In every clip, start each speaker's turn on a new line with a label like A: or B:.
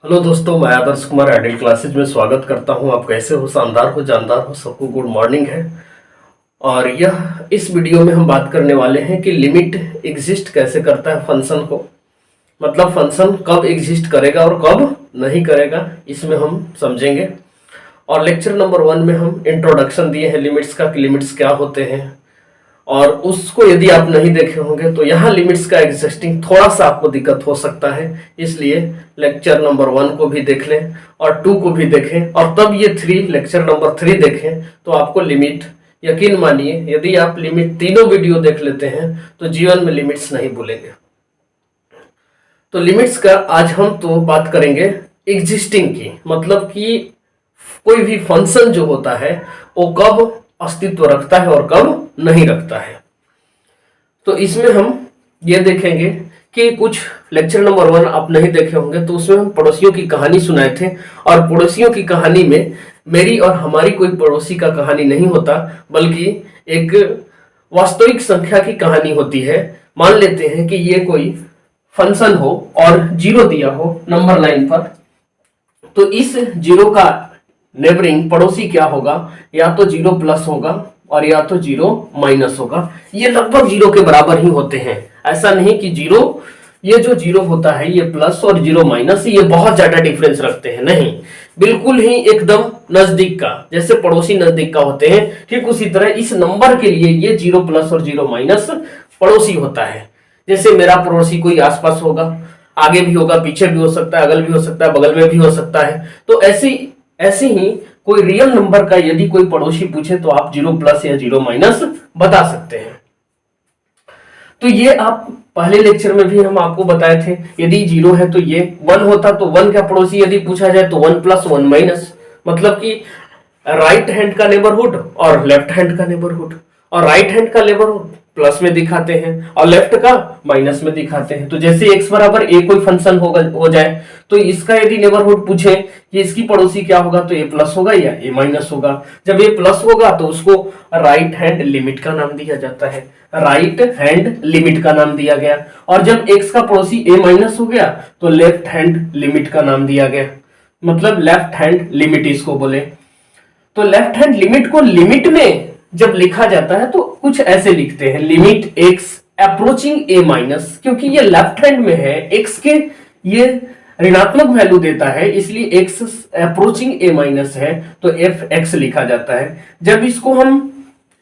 A: Hello दोस्तों, मैं Adarsh Kumar ideal classes में स्वागत करता हूं। आप कैसे हो? शानदार हो, जानदार हो, सबको गुड मॉर्निंग है। और यह इस वीडियो में हम बात करने वाले हैं कि लिमिट एग्जिस्ट कैसे करता है फंक्शन को, मतलब फंक्शन कब एग्जिस्ट करेगा और कब नहीं करेगा, इसमें हम समझेंगे। और लेक्चर नंबर 1 में हम इंट्रोडक्शन दिए हैं लिमिट्स का, कि लिमिट्स क्या होते हैं, और उसको यदि आप नहीं देखे होंगे तो यहाँ लिमिट्स का एग्जिस्टिंग थोड़ा सा आपको दिक्कत हो सकता है। इसलिए लेक्चर नंबर 1 को भी देख लें और 2 को भी देखें, और तब ये 3 लेक्चर नंबर 3 देखें तो आपको लिमिट, यकीन मानिए यदि आप लिमिट तीनों वीडियो देख लेते हैं तो जीवन में लिमिट्स नहीं भूलेंगे। तो लिमिट्स का आज हम तो बात करेंगे एग्जिस्टिंग की, मतलब कि कोई भी फंक्शन जो होता है वो कब अस्तित्व रखता है और कब नहीं रखता है। तो इसमें हम ये देखेंगे कि कुछ लेक्चर नंबर 1 आप नहीं देखे होंगे तो उसमें हम पड़ोसियों की कहानी सुनाए थे, और पड़ोसियों की कहानी में मेरी और हमारी कोई पड़ोसी का कहानी नहीं होता, बल्कि एक वास्तविक संख्या की कहानी होती है। मान लेते हैं कि ये कोई फंक्शन हो और 0 दिया हो नंबर लाइन पर, तो इस 0 का नेबरिंग पड़ोसी क्या होगा, या तो 0 प्लस होगा और या तो 0 माइनस होगा। ये लगभग 0 के बराबर ही होते हैं। ऐसा नहीं कि 0, ये जो 0 होता है ये प्लस और 0 माइनस ये बहुत ज्यादा डिफरेंस रखते हैं, नहीं, बिल्कुल ही एकदम नजदीक का, जैसे पड़ोसी नजदीक का होते हैं, ठीक उसी तरह इस नंबर के लिए ये 0 प्लस और 0 माइनस पड़ोसी होता है। जैसे मेरा पड़ोसी कोई आसपास होगा, आगे भी होगा, पीछे भी हो सकता है, अगल भी हो सकता है, बगल में भी हो सकता है। तो ऐसे ही कोई रियल नंबर का यदि कोई पड़ोसी पूछे तो आप 0 प्लस या 0 माइनस बता सकते हैं। तो ये आप पहले लेक्चर में भी हम आपको बताए थे, यदि 0 है तो ये 1 होता, तो 1 का पड़ोसी यदि पूछा जाए तो 1 प्लस 1 माइनस, मतलब कि राइट हैंड का नेबरहुड और लेफ्ट हैंड का नेबरहुड, और राइट हैंड का नेबरहुड प्लस में दिखाते हैं और लेफ्ट का माइनस में दिखाते हैं। तो जैसे x बराबर a कोई फंक्शन हो जाए तो इसका यदि नेबरहुड पूछे कि इसकी पड़ोसी क्या होगा, तो a प्लस होगा या a माइनस होगा। जब a प्लस होगा तो उसको राइट हैंड लिमिट का नाम दिया जाता है, राइट हैंड लिमिट का नाम दिया गया। और जब x का पड़ोसी a माइनस हो गया तो लेफ्ट हैंड लिमिट का नाम दिया गया, मतलब लेफ्ट हैंड लिमिट इसको बोले। तो लेफ्ट हैंड लिमिट को लिमिट में जब लिखा जाता है तो कुछ ऐसे लिखते हैं, limit x approaching a minus, क्योंकि ये लेफ्ट हैंड में है, x के ये ऋणात्मक वैल्यू देता है, इसलिए x अप्रोचिंग a माइनस है तो fx लिखा जाता है। जब इसको हम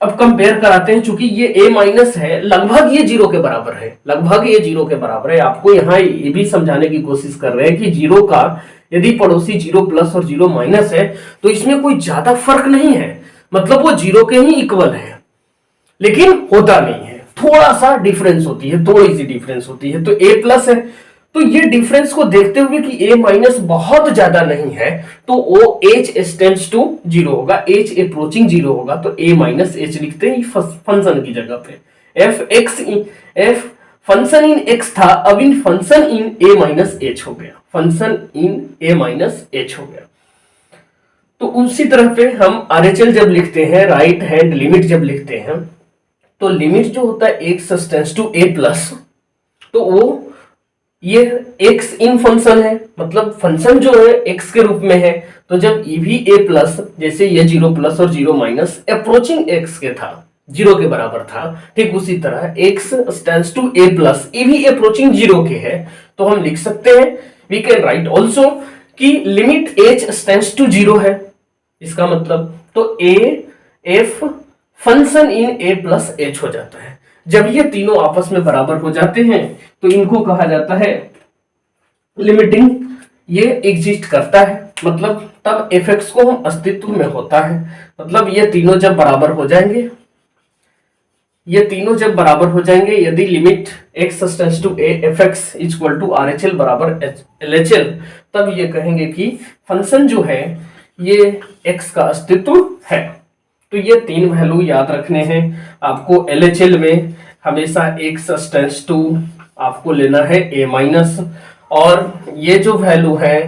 A: अब कंपेयर कराते हैं, चूंकि ये a माइनस है, लगभग ये 0 के बराबर है, लगभग ये 0 के बराबर है। आपको यहाँ ये भी समझाने की कोशिश कर रहे हैं कि 0 का यदि पड़ोसी 0 प्लस और 0 माइनस है तो इसमें कोई ज्यादा फर्क नहीं है, मतलब वो 0 के ही इक्वल है, लेकिन होता नहीं है, थोड़ा सा डिफरेंस होती है, थोड़ी सी डिफरेंस होती है। तो a प्लस है, तो ये डिफरेंस को देखते हुए कि a माइनस बहुत ज्यादा नहीं है तो वो h टेंड्स टू 0 होगा, h अप्रोचिंग 0 होगा, तो a माइनस h लिखते हैं फंक्शन की जगह पे। f फंक्शन इन x था, अब in function in a minus h हो गया, function in a minus h हो गया। तो उसी तरह पे हम RHL जब लिखते हैं, राइट हैंड लिमिट जब लिखते हैं, तो लिमिट जो होता है x tends to a plus, तो वो ये x इन फंक्शन है, मतलब फंक्शन जो है x के रूप में है। तो जब e भी a प्लस, जैसे ये 0 प्लस और 0 माइनस अप्रोचिंग x के था, 0 के बराबर था, ठीक उसी तरह x tends to a plus e भी अप्रोचिंग 0 के है, तो हम लिख सकते हैं, वी कैन राइट ऑल्सो कि लिमिट h टेंड्स टू 0 है, इसका मतलब तो a f function in a plus h हो जाता है। जब ये तीनों आपस में बराबर हो जाते हैं तो इनको कहा जाता है लिमिटिंग, ये एग्जिस्ट करता है, मतलब तब fx को हम अस्तित्व में होता है। मतलब ये तीनों जब बराबर हो जाएंगे, ये तीनों जब बराबर हो जाएंगे, यदि limit x tends to a fx equal to RHL बराबर LHL, तब ये कहेंगे कि फंक्शन जो है ये x का अस्तित्व है। तो ये 3 वैल्यू याद रखने हैं आपको। LHL में हमेशा x टेंड्स टू आपको लेना है a माइनस, और ये जो वैल्यू है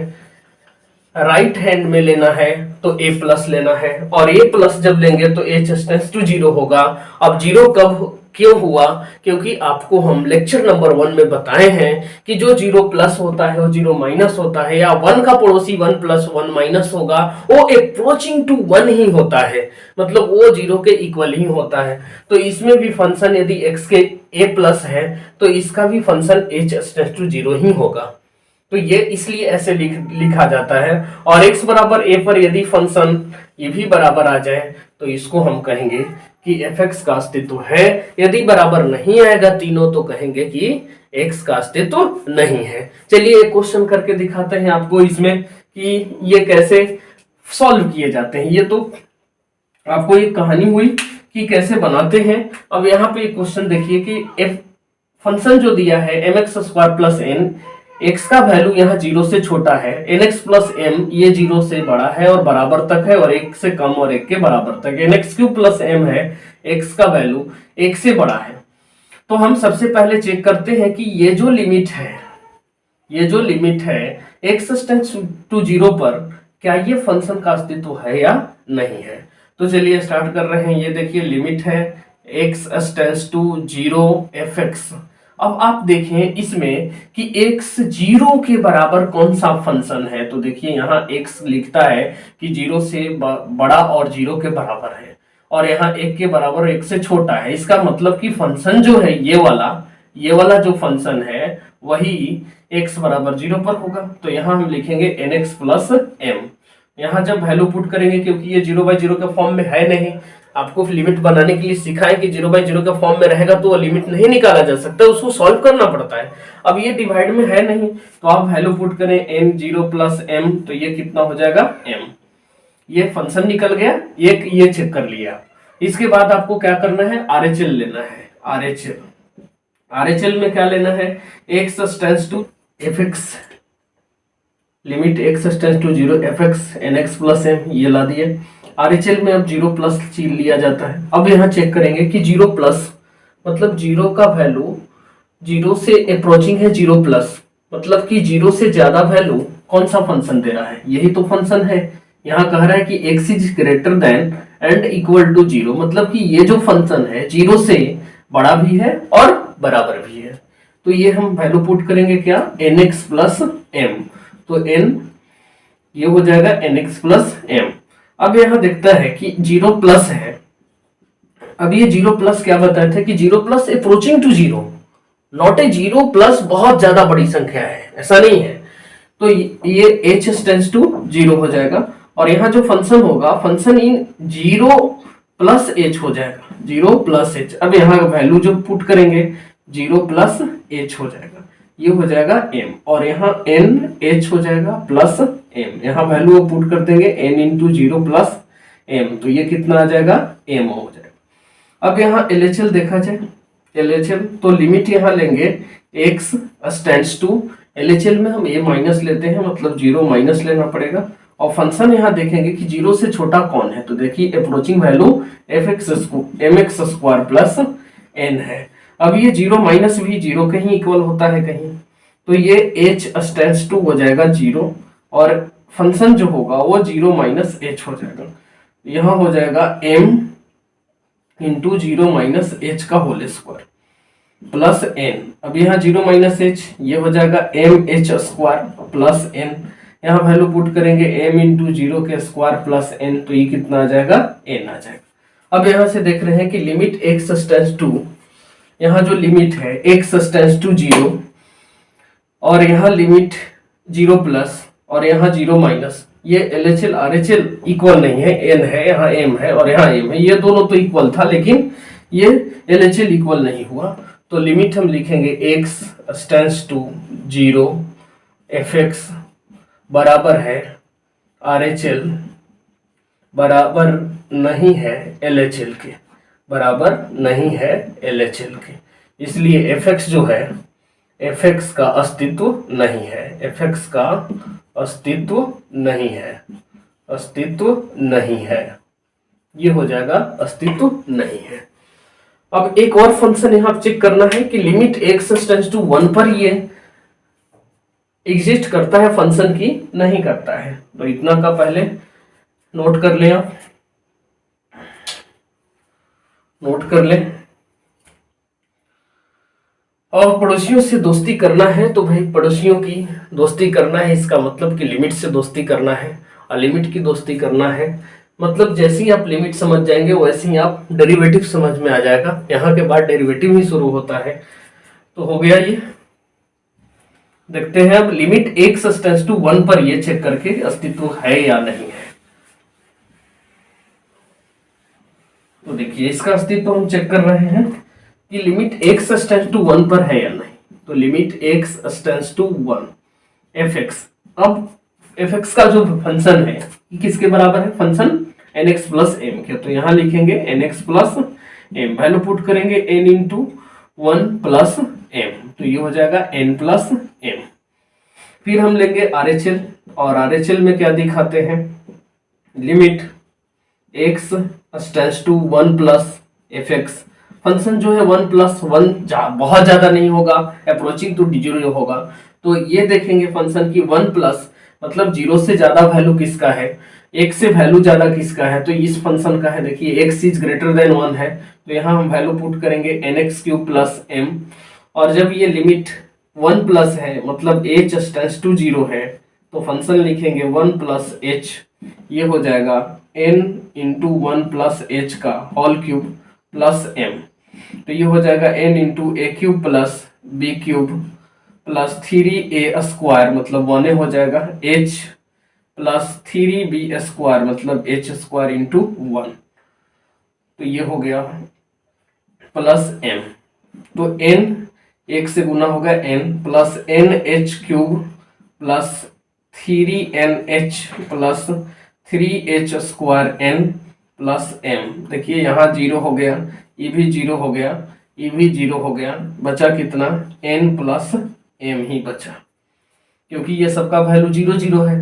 A: राइट हैंड में लेना है तो a प्लस लेना है, और a प्लस जब लेंगे तो h टेंड्स टू 0 होगा। अब 0 कब क्यों हुआ? क्योंकि आपको हम लेक्चर नंबर 1 में बताए हैं कि जो 0 प्लस होता है वो 0 माइनस होता है, या 1 का पड़ोसी 1 प्लस 1 माइनस होगा, वो अप्रोचिंग टू 1 ही होता है, मतलब वो 0 के इक्वल ही होता है। तो इसमें भी फंक्शन यदि x के a प्लस है तो इसका भी फंक्शन h टेंड्स टू 0 ही होगा। तो ये इसलिए ऐसे लिखा जाता है। और x बराबर a पर यदि फंक्शन ये भी बराबर आ जाए तो इसको हम कहेंगे कि fx का अस्तित्व है। यदि बराबर नहीं आएगा तीनों तो कहेंगे कि x का अस्तित्व नहीं है। चलिए एक क्वेश्चन करके दिखाते हैं आपको इसमें कि ये कैसे सॉल्व किए जाते हैं। ये तो आपको एक कहानी हुई कि कैसे बनाते हैं। अब यहाँ पे एक क्वेश्चन देखिए कि फंक्शन जो दिया है mx square plus n, x का वैल्यू यहाँ 0 से छोटा है, nx प्लस m ये 0 से बड़ा है और बराबर तक है, और 1 से कम और 1 के बराबर तक। nx क्यूब प्लस m है, x का वैल्यू 1 से बड़ा है। तो हम सबसे पहले चेक करते हैं कि ये जो लिमिट है x टेंड्स टू 0 पर, क्या ये फंक्शन का अस्तित्व है या नहीं है। तो चलिए स्टार्ट कर रहे हैं। ये देखिए लिमिट है x टेंड्स टू 0 fx। अब आप देखें इसमें कि x 0 के बराबर कौन सा फंक्शन है। तो देखिए यहाँ x लिखता है कि 0 से बड़ा और 0 के बराबर है, और यहाँ 1 के बराबर 1 से छोटा है। इसका मतलब कि फंक्शन जो है ये वाला जो फंक्शन है वही x बराबर 0 पर होगा। तो यहाँ हम लिखेंगे nx प्लस m। यहाँ जब वैल्यू पुट करेंगे, क्योंकि ये 0/0 के फॉर्म में है नहीं, आपको लिमिट बनाने के लिए सिखाएं कि 0/0 के फॉर्म में रहेगा तो लिमिट नहीं निकाला जा सकता, उसको सॉल्व करना पड़ता है। अब ये डिवाइड में है नहीं तो आप वैल्यू पुट करें n0 प्लस m, तो ये कितना हो जाएगा m। ये फंक्शन निकल गया, ये चेक कर लिया। इसके बाद आपको क्या करना है, RHL लेना है। RHL में क्या लेना है, x tends to fx, limit x tends to 0 fx nx plus m, ये ला दिए। RHL में अब 0 प्लस चीज लिया जाता है। अब यहाँ चेक करेंगे कि 0 प्लस मतलब 0 का वैल्यू 0 से अप्रोचिंग है 0 प्लस, मतलब कि 0 से ज्यादा वैल्यू कौन सा फंक्शन दे रहा है, यही तो फंक्शन है। यहाँ कह रहा है कि x is greater than and equal to 0, मतलब कि ये जो फंक्शन है 0 से बड़ा भी है और बराबर भी है। तो ये हम वैल्यू पुट करेंगे क्या, nx प्लस m। तो n ये हो जाएगा nx प्लस m। अब यहाँ देखता है कि 0 प्लस है। अब ये 0 प्लस क्या बताया था कि 0 plus approaching to 0, not a 0 plus बहुत ज्यादा बड़ी संख्या है, ऐसा नहीं है। तो ये h टेंड्स टू 0 हो जाएगा, और यहाँ जो फंक्शन होगा फंक्शन इन 0 प्लस h हो जाएगा, 0 प्लस h। अब यहाँ वैल्यू जो पुट करेंगे 0 प्लस h हो जाएगा, ये हो जाएगा m, और यहाँ n h हो जाएगा प्लस m। यहाँ वैल्यू पुट कर देंगे n इंटू 0 प्लस m, तो ये कितना आ जाएगा, m हो जाएगा। अब यहाँ LHL देखा जाए, LHL तो लिमिट यहाँ लेंगे x टेंड्स टू, LHL में हम a माइनस लेते हैं, मतलब 0 माइनस लेना पड़ेगा। और फंक्शन यहाँ देखेंगे कि 0 से छोटा कौन है, तो देखिए approaching value mx square plus n है। अब ये 0 माइनस भी 0 के ही इक्वल होता है कहीं, तो ये h टेंड्स टू हो जाएगा 0, और फंक्शन जो होगा वो 0 माइनस h हो जाएगा। यहाँ हो जाएगा m इंटू 0 माइनस h का होल स्क्वायर प्लस n। अब यहाँ 0 माइनस h, ये हो जाएगा m h square plus n। यहाँ वैल्यू पुट करेंगे m इंटू 0 के स्क्वायर प्लस n, तो ये कितना आ जाएगा, n आ जाएगा। अब यहाँ से देख रहे हैं कि लिमिट x टेंड्स टू, यहाँ जो लिमिट है x टेंड्स टू 0, और यहाँ लिमिट 0 प्लस और यहाँ 0 माइनस, ये LHL RHL इक्वल नहीं है, n है यहाँ m है और यहाँ m है, ये दोनों तो इक्वल था लेकिन ये LHL इक्वल नहीं हुआ। तो लिमिट हम लिखेंगे x टेंड्स टू 0 fx बराबर है RHL बराबर नहीं है LHL के, बराबर नहीं है LHL के, इसलिए fx जो है fx का अस्तित्व नहीं है, fx का अस्तित्व नहीं है, अस्तित्व नहीं है, ये हो जाएगा अस्तित्व नहीं है। अब एक और फंक्शन यहां चेक करना है कि लिमिट x टेंड्स टू 1 पर ये एग्जिस्ट करता है फंक्शन की नहीं करता है। तो इतना का पहले नोट कर लें, आप नोट कर लें। और पड़ोसियों से दोस्ती करना है तो भाई पड़ोसियों की दोस्ती करना है, इसका मतलब कि लिमिट से दोस्ती करना है। और लिमिट की दोस्ती करना है मतलब जैसे ही आप लिमिट समझ जाएंगे वैसे ही आप डेरिवेटिव समझ में आ जाएगा। यहाँ के बाद डेरिवेटिव ही शुरू होता है। तो हो गया ये। देखते हैं अब लिमिट x टेंड्स टू 1 पर ये चेक करके अस्तित्व है या नहीं है। तो देखिए इसका अस्तित्व हम चेक कर रहे हैं कि लिमिट x टेंड्स टू 1 पर है या नहीं। तो limit x tends to 1 fx। अब fx का जो फंक्शन है ये किसके बराबर है? फंक्शन nx प्लस m के। तो यहां लिखेंगे nx plus m, value put करेंगे n इंटू 1 प्लस m, तो ये हो जाएगा n प्लस m। फिर हम लेंगे RHL और RHL में क्या दिखाते हैं? Limit x tends to 1 plus fx। Function जो है 1 प्लस 1 बहुत ज्यादा नहीं होगा, अप्रोचिंग टू जीरो होगा। तो ये देखेंगे फंक्शन की 1 प्लस मतलब 0 से ज्यादा वैल्यू किसका है, एक से वैल्यू ज्यादा किसका है, तो इस फंक्शन का है। देखिए x इज ग्रेटर देन 1 है तो यहाँ हम वैल्यू पुट करेंगे nx क्यूब प्लस m। और जब ये लिमिट 1 प्लस है मतलब h टेंड्स टू 0 है तो फंक्शन लिखेंगे 1 प्लस h, ये हो जाएगा n इंटू 1 प्लस h का होल क्यूब प्लस m। तो ये हो जाएगा n into A cube plus B cube plus 3a square मतलब 1 हो जाएगा h प्लस 3b स्क्वायर मतलब h स्क्वायर इंटू 1। तो ये हो गया प्लस m। तो n एक से गुना होगा n plus n h cube plus 3nh plus 3h square n plus m। देखिए यहाँ 0 हो गया, ये भी 0 हो गया, ये भी 0 हो गया, बचा कितना? n प्लस m ही बचा, क्योंकि ये सबका वैल्यू 0 0 है।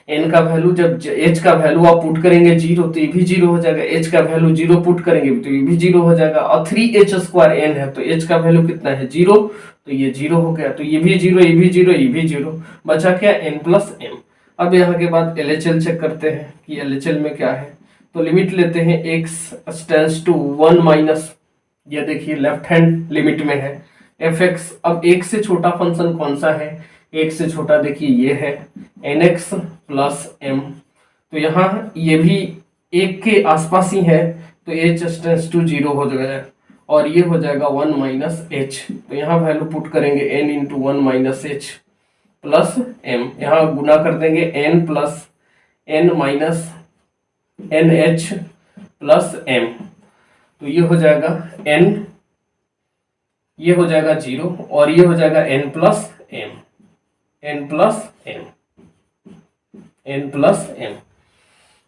A: n का वैल्यू जब h का वैल्यू आप पुट करेंगे 0 तो ये भी 0 हो जाएगा, h का वैल्यू 0 पुट करेंगे तो ये भी 0 हो जाएगा। और 3h स्क्वायर n है तो h का वैल्यू कितना है? 0, तो ये 0 हो गया। तो ये भी 0, ये भी 0, ये भी 0, बचा क्या? n plus m। अब यहाँ के बाद LHL चेक करते हैं कि LHL में क्या है। तो लिमिट लेते हैं x टेंड्स टू 1 माइनस, ये देखिए लेफ्ट हैंड लिमिट में है, fx। अब एक से छोटा फंक्शन कौन सा है? एक से छोटा देखिए ये है nx प्लस m। तो यहाँ ये भी एक के आसपास ही है तो h टेंड्स टू 0 हो जाएगा और ये हो जाएगा 1 माइनस h। तो यहाँ वैल्यू पुट करेंगे n into 1 minus h plus m, यहाँ गुना कर देंगे n plus n minus n h plus m। तो ये हो जाएगा n, ये हो जाएगा 0 और ये हो जाएगा n plus m, n plus m, n plus m।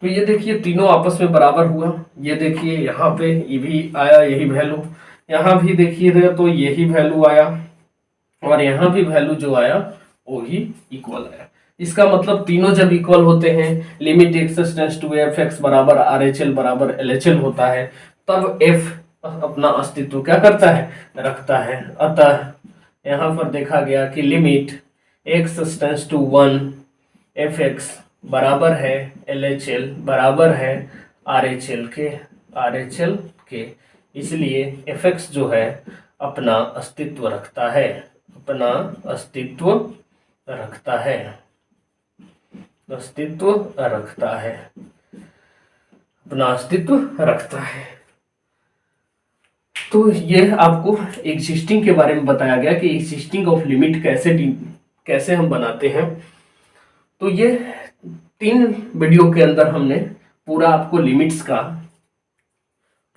A: तो ये देखिए तीनों आपस में बराबर हुआ। ये देखिए यहाँ पे ये भी आया यही वैल्यू, यहाँ भी देखिए तो यही वैल्यू आया और यहाँ भी वैल्यू जो आया वो ही इक्वल आया। इसका मतलब तीनों जब इक्वल होते हैं, limit x tends to fx बराबर RHL बराबर LHL होता है, तब f अपना अस्तित्व क्या करता है? रखता है। अतः यहाँ पर देखा गया कि limit x tends to 1 fx बराबर है LHL बराबर है RHL के, इसलिए fx जो है अपना अस्तित्व रखता है, अपना अस्तित्व रखता है, अस्तित्व रखता है, अपना अस्तित्व रखता है। तो ये आपको एग्जिस्टिंग के बारे में बताया गया कि एग्जिस्टिंग ऑफ लिमिट कैसे हम बनाते हैं। तो ये 3 वीडियो के अंदर हमने पूरा आपको लिमिट्स का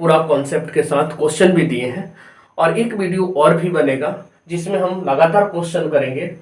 A: पूरा कॉन्सेप्ट के साथ क्वेश्चन भी दिए हैं और एक वीडियो और भी बनेगा जिसमें हम लगातार क्वेश्चन करेंगे